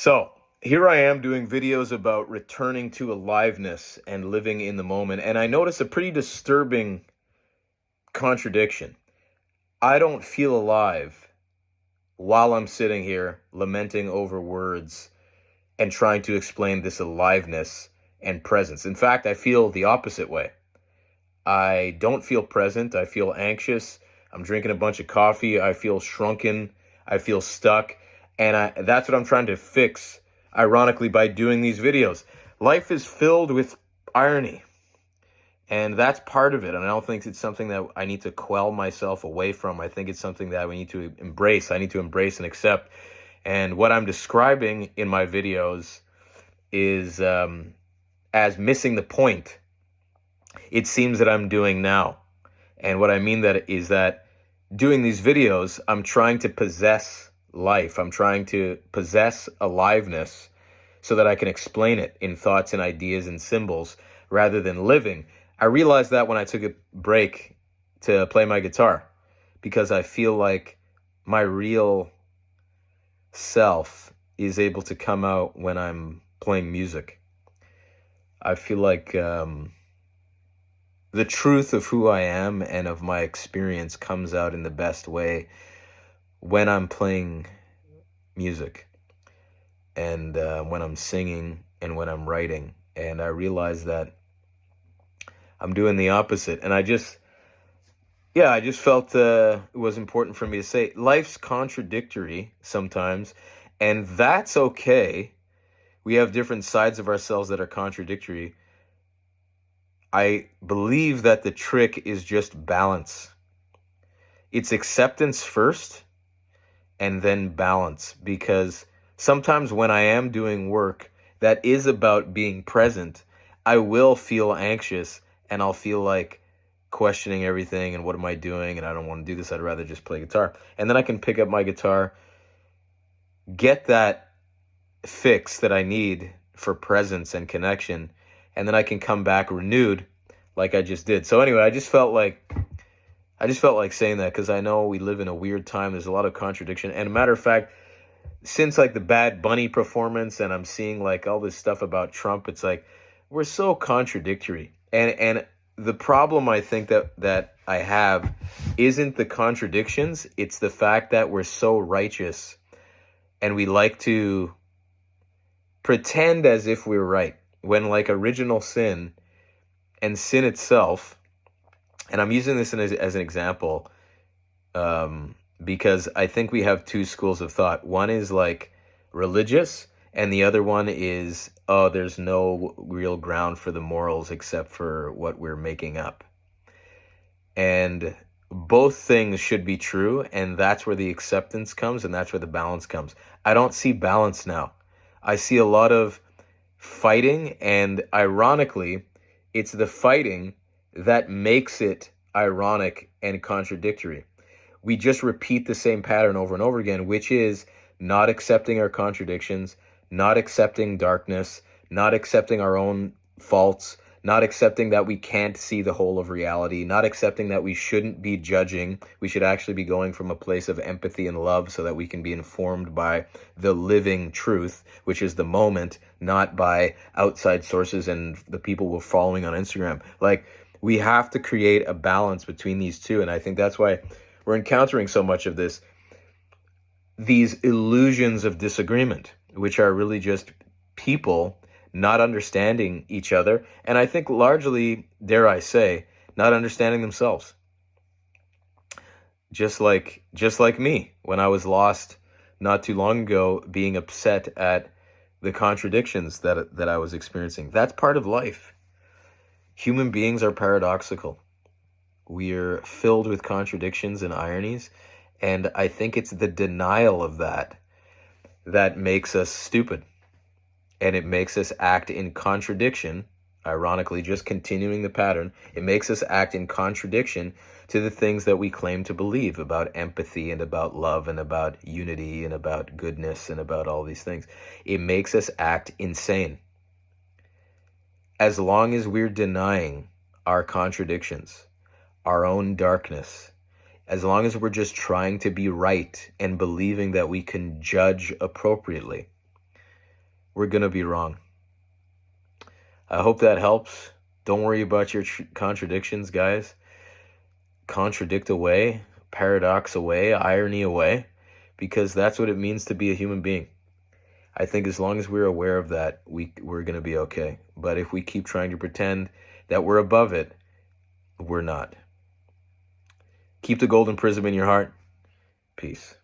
So here I am doing videos about returning to aliveness and living in the moment. And I notice a pretty disturbing contradiction. I don't feel alive while I'm sitting here lamenting over words and trying to explain this aliveness and presence. In fact, I feel the opposite way. I don't feel present. I feel anxious. I'm drinking a bunch of coffee. I feel shrunken. I feel stuck. And that's what I'm trying to fix, ironically, by doing these videos. Life is filled with irony. And that's part of it. And I don't think it's something that I need to quell myself away from. I think it's something that we need to embrace. I need to embrace and accept. And what I'm describing in my videos is as missing the point it seems that I'm doing now. And what I mean that is that doing these videos, I'm trying to possess life. I'm trying to possess aliveness so that I can explain it in thoughts and ideas and symbols rather than living. I realized that when I took a break to play my guitar, because I feel like my real self is able to come out when I'm playing music. I feel like the truth of who I am and of my experience comes out in the best way when I'm playing music and when I'm singing and when I'm writing. And I realize that I'm doing the opposite. And I just felt it was important for me to say life's contradictory sometimes, and that's okay. We have different sides of ourselves that are contradictory. I believe that the trick is just balance. It's acceptance first and then balance, because sometimes when I am doing work that is about being present, I will feel anxious and I'll feel like questioning everything and what am I doing, and I don't want to do this. I'd rather just play guitar. And then I can pick up my guitar, get that fix that I need for presence and connection, and then I can come back renewed like I just did. So anyway, I just felt like saying that because I know we live in a weird time. There's a lot of contradiction. And a matter of fact, since like the Bad Bunny performance and I'm seeing like all this stuff about Trump, it's like we're so contradictory. And the problem I think that I have isn't the contradictions. It's the fact that we're so righteous and we like to pretend as if we're right, when like original sin and sin itself, and I'm using this as an example because I think we have two schools of thought. One is like religious, and the other one is, oh, there's no real ground for the morals except for what we're making up. And both things should be true, and that's where the acceptance comes, and that's where the balance comes. I don't see balance now. I see a lot of fighting, and ironically, it's the fighting that makes it ironic and contradictory. We just repeat the same pattern over and over again, which is not accepting our contradictions, not accepting darkness, not accepting our own faults, not accepting that we can't see the whole of reality, not accepting that we shouldn't be judging. We should actually be going from a place of empathy and love so that we can be informed by the living truth, which is the moment, not by outside sources and the people we're following on Instagram. Like, we have to create a balance between these two. And I think that's why we're encountering so much of this, these illusions of disagreement, which are really just people not understanding each other, and I think largely, dare I say, not understanding themselves. Just like me, when I was lost not too long ago, being upset at the contradictions that I was experiencing. That's part of life. Human beings are paradoxical. We're filled with contradictions and ironies, and I think it's the denial of that makes us stupid. And it makes us act in contradiction, ironically, just continuing the pattern. It makes us act in contradiction to the things that we claim to believe about empathy and about love and about unity and about goodness and about all these things. It makes us act insane. As long as we're denying our contradictions, our own darkness, as long as we're just trying to be right and believing that we can judge appropriately, we're going to be wrong. I hope that helps. Don't worry about your contradictions, guys. Contradict away, paradox away, irony away, because that's what it means to be a human being. I think as long as we're aware of that, we're going to be okay. But if we keep trying to pretend that we're above it, we're not. Keep the golden prism in your heart. Peace.